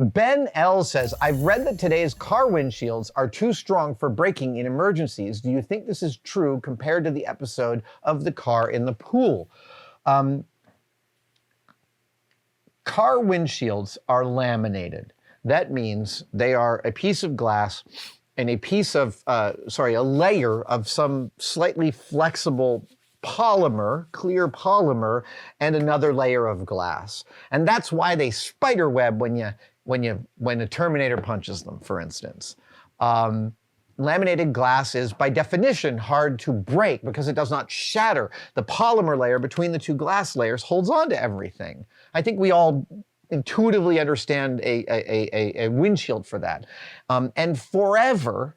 Ben L says, I've read that today's car windshields are too strong for braking in emergencies. Do you think this is true compared to the episode of the car in the pool? Car windshields are laminated. That means they are a piece of glass and a layer of some slightly flexible polymer, clear polymer, and another layer of glass. And that's why they spider web when a Terminator punches them, for instance. Laminated glass is, by definition, hard to break because it does not shatter. The polymer layer between the two glass layers holds on to everything. I think we all intuitively understand a windshield for that. And forever,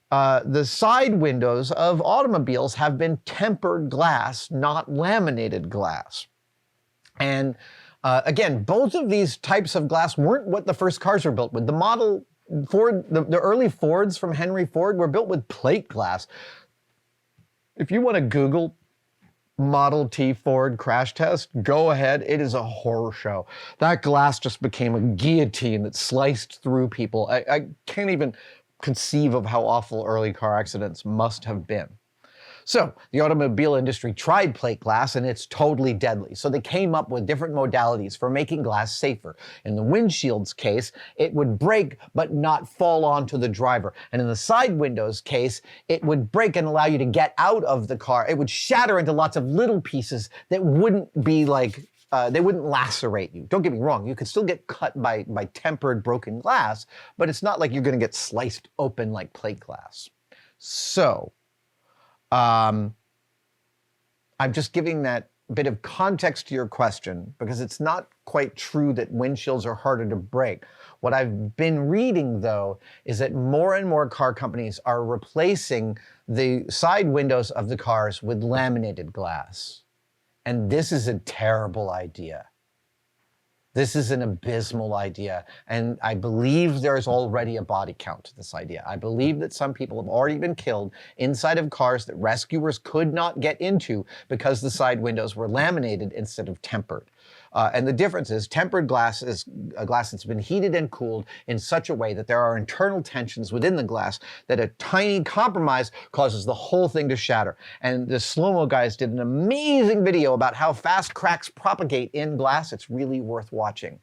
the side windows of automobiles have been tempered glass, not laminated glass. And again, both of these types of glass weren't what the first cars were built with. The model Ford, the early Fords from Henry Ford were built with plate glass. If you want to Google Model T Ford crash test, go ahead. It is a horror show. That glass just became a guillotine that sliced through people. I can't even conceive of how awful early car accidents must have been. So the automobile industry tried plate glass and it's totally deadly. So they came up with different modalities for making glass safer. In the windshield's case, it would break but not fall onto the driver. And in the side windows case, it would break and allow you to get out of the car. It would shatter into lots of little pieces that wouldn't be like, they wouldn't lacerate you. Don't get me wrong, you could still get cut by tempered broken glass, but it's not like you're gonna get sliced open like plate glass. So, I'm just giving that bit of context to your question because it's not quite true that windshields are harder to break. What I've been reading, though, is that more and more car companies are replacing the side windows of the cars with laminated glass. And this is a terrible idea. This is an abysmal idea, and I believe there's already a body count to this idea. I believe that some people have already been killed inside of cars that rescuers could not get into because the side windows were laminated instead of tempered. And the difference is tempered glass is a glass that's been heated and cooled in such a way that there are internal tensions within the glass that a tiny compromise causes the whole thing to shatter. And the slow-mo guys did an amazing video about how fast cracks propagate in glass. It's really worth watching.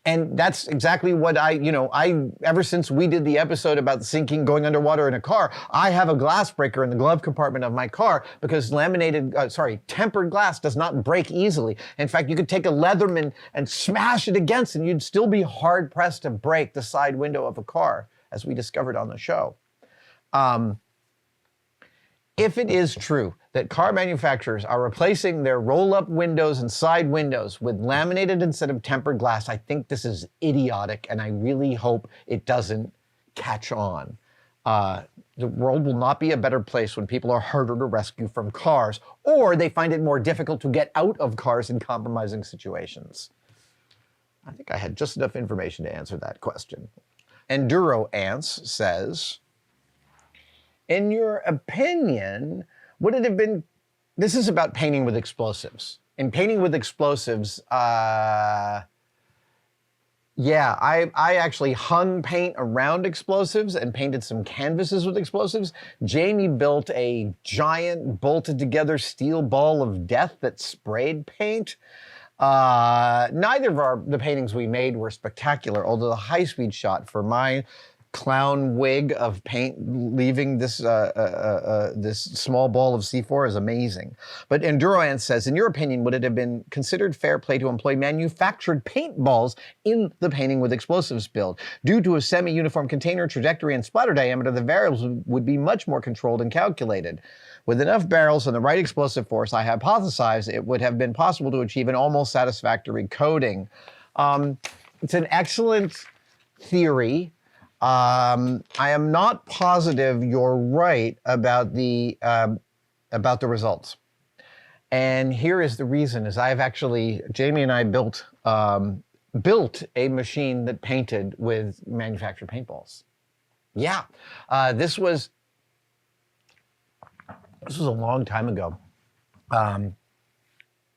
And that's exactly what ever since we did the episode about sinking, going underwater in a car, I have a glass breaker in the glove compartment of my car because tempered glass does not break easily. In fact, you could take a Leatherman and smash it against and you'd still be hard pressed to break the side window of a car, as we discovered on the show. If it is true that car manufacturers are replacing their roll-up windows and side windows with laminated instead of tempered glass, I think this is idiotic, and I really hope it doesn't catch on. The world will not be a better place when people are harder to rescue from cars, or they find it more difficult to get out of cars in compromising situations. I think I had just enough information to answer that question. Enduroance says, in your opinion, would it have been, this is about painting with explosives. In painting with explosives, I actually hung paint around explosives and painted some canvases with explosives. Jamie built a giant bolted together steel ball of death that sprayed paint. Neither of the paintings we made were spectacular, although the high-speed shot for my clown wig of paint leaving this this small ball of C4 is amazing. But Enduroance says, in your opinion, would it have been considered fair play to employ manufactured paintballs in the painting with explosives build? Due to a semi-uniform container trajectory and splatter diameter, the variables would be much more controlled and calculated. With enough barrels and the right explosive force, I hypothesize it would have been possible to achieve an almost satisfactory coating. It's an excellent theory. I am not positive you're right about the results. And here is the reason, is Jamie and I built a machine that painted with manufactured paintballs. Yeah, this was a long time ago.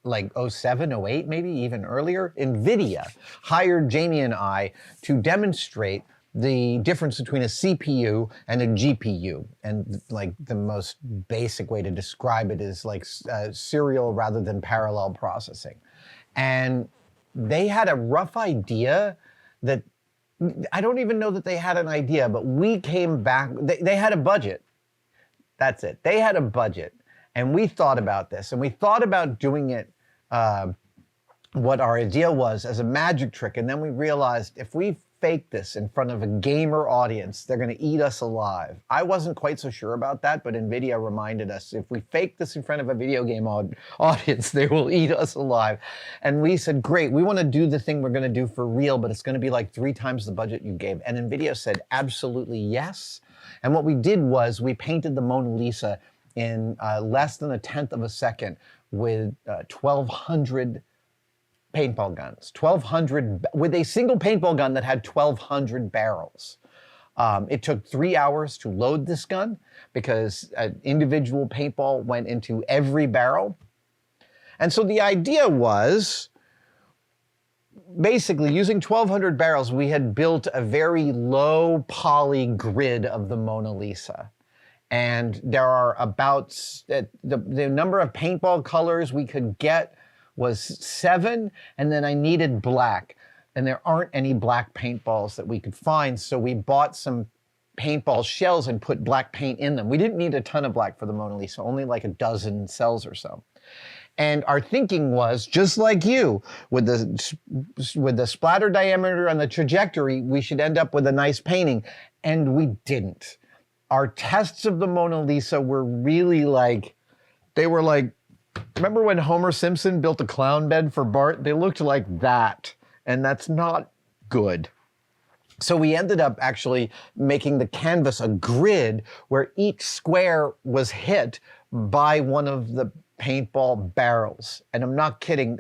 like 07, 08, maybe even earlier, NVIDIA hired Jamie and I to demonstrate the difference between a CPU and a GPU. And like the most basic way to describe it is like serial rather than parallel processing. And they had a rough idea that, I don't even know that they had an idea, but we came back, they had a budget. That's it. They had a budget. And we thought about this, and we thought about doing it, what our idea was, as a magic trick. And then we realized if we fake this in front of a gamer audience, they're going to eat us alive. I wasn't quite so sure about that, but NVIDIA reminded us, if we fake this in front of a video game audience, they will eat us alive. And we said, great, we want to do the thing we're going to do for real, but it's going to be like 3 times the budget you gave. And NVIDIA said, absolutely yes. And what we did was we painted the Mona Lisa in less than 1/10 of a second with 1,200 paintball guns, 1,200, with a single paintball gun that had 1,200 barrels. It took 3 hours to load this gun because an individual paintball went into every barrel. And so the idea was, basically, using 1,200 barrels, we had built a very low poly grid of the Mona Lisa. And there are about, the number of paintball colors we could get was 7, and then I needed black. And there aren't any black paintballs that we could find, so we bought some paintball shells and put black paint in them. We didn't need a ton of black for the Mona Lisa, only like a dozen cells or so. And our thinking was, just like you, with the splatter diameter and the trajectory, we should end up with a nice painting. And we didn't. Our tests of the Mona Lisa were really like, they were like, remember when Homer Simpson built a clown bed for Bart? They looked like that, and that's not good. So we ended up actually making the canvas a grid where each square was hit by one of the paintball barrels. And I'm not kidding,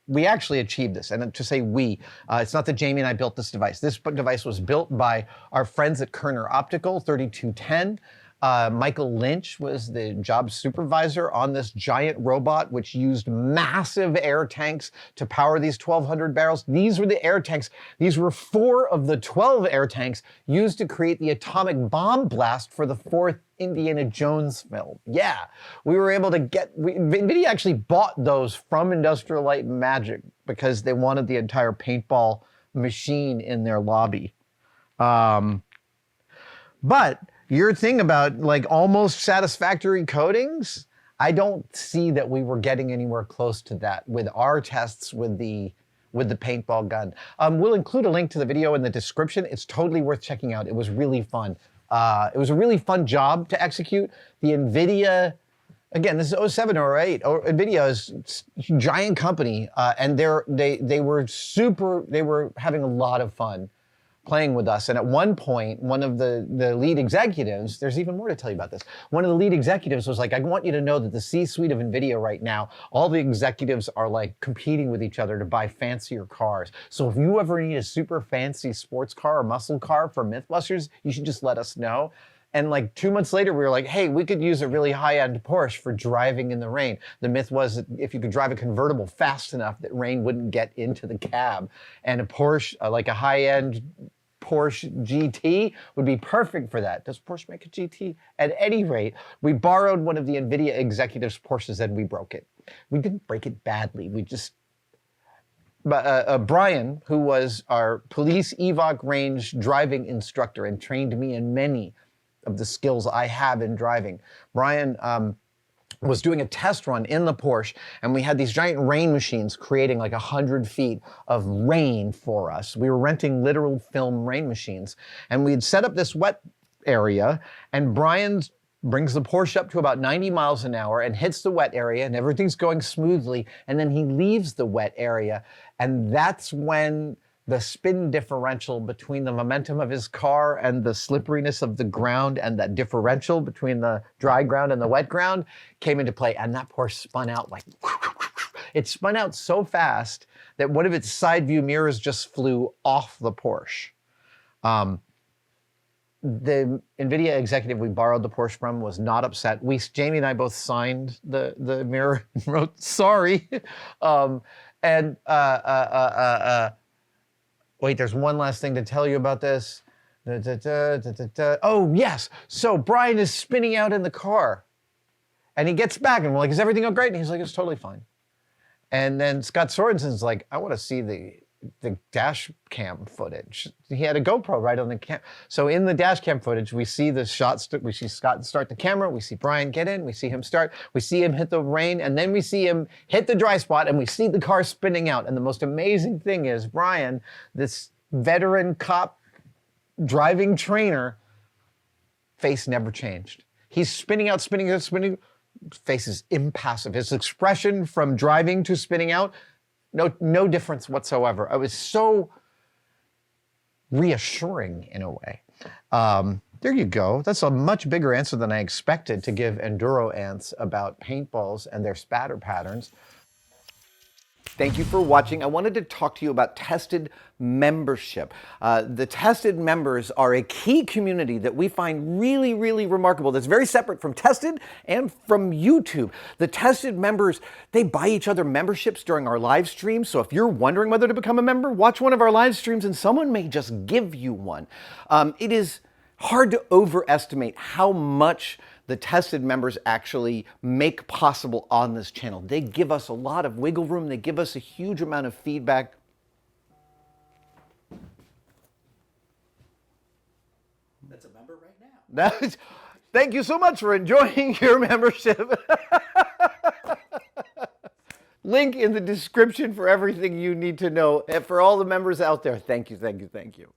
we actually achieved this. And to say we, it's not that Jamie and I built this device. This device was built by our friends at Kerner Optical, 3210. Michael Lynch was the job supervisor on this giant robot, which used massive air tanks to power these 1,200 barrels. These were the air tanks. These were 4 of the 12 air tanks used to create the atomic bomb blast for the 4th Indiana Jones film. Yeah, we were able to get, NVIDIA actually bought those from Industrial Light and Magic because they wanted the entire paintball machine in their lobby. But your thing about like almost satisfactory coatings, I don't see that we were getting anywhere close to that with our tests with the paintball gun. We'll include a link to the video in the description. It's totally worth checking out. It was really fun. It was a really fun job to execute. The NVIDIA, again, this is 07 or 08. NVIDIA is a giant company, and they were having a lot of fun playing with us. And at one point, one of the lead executives, there's even more to tell you about this. One of the lead executives was like, I want you to know that the C-suite of NVIDIA right now, all the executives are like competing with each other to buy fancier cars. So if you ever need a super fancy sports car or muscle car for MythBusters, you should just let us know. And like 2 months later, we were like, hey, we could use a really high-end Porsche for driving in the rain. The myth was that if you could drive a convertible fast enough, that rain wouldn't get into the cab. And a Porsche, like a high-end Porsche GT would be perfect for that. Does Porsche make a GT? At any rate, we borrowed one of the NVIDIA executives' Porsches and we broke it. We didn't break it badly. We just... But Brian, who was our police EVOC range driving instructor and trained me in many of the skills I have in driving, Brian was doing a test run in the Porsche, and we had these giant rain machines creating like 100 feet of rain for us. We were renting literal film rain machines, and we'd set up this wet area, and Brian brings the Porsche up to about 90 miles an hour and hits the wet area, and everything's going smoothly, and then he leaves the wet area, and that's when the spin differential between the momentum of his car and the slipperiness of the ground and that differential between the dry ground and the wet ground came into play. And that Porsche spun out like, it spun out so fast that one of its side view mirrors just flew off the Porsche. the NVIDIA executive we borrowed the Porsche from was not upset. Jamie and I both signed the mirror and wrote, sorry. And wait, there's one last thing to tell you about this. Oh, yes. So Brian is spinning out in the car. And he gets back and we're like, is everything all great? And he's like, it's totally fine. And then Scott Sorensen's like, I want to see the dash cam footage. He had a GoPro right on the cam. So in the dash cam footage, we see the shots, we see Scott start the camera, we see Brian get in, we see him start, we see him hit the rain, and then we see him hit the dry spot, and we see the car spinning out. And the most amazing thing is Brian, this veteran cop driving trainer, face never changed. He's spinning out, spinning out, spinning. Face is impassive. His expression from driving to spinning out, no difference whatsoever. I was so reassuring in a way. There you go. That's a much bigger answer than I expected to give Enduroance about paintballs and their spatter patterns. Thank you for watching. I wanted to talk to you about Tested membership. The Tested members are a key community that we find really, really remarkable. That's very separate from Tested and from YouTube. The Tested members, they buy each other memberships during our live streams. So if you're wondering whether to become a member, watch one of our live streams and someone may just give you one. It is hard to overestimate how much the Tested members actually make possible on this channel. They give us a lot of wiggle room. They give us a huge amount of feedback. That's a member right now. Thank you so much for enjoying your membership. Link in the description for everything you need to know. And for all the members out there, thank you, thank you, thank you.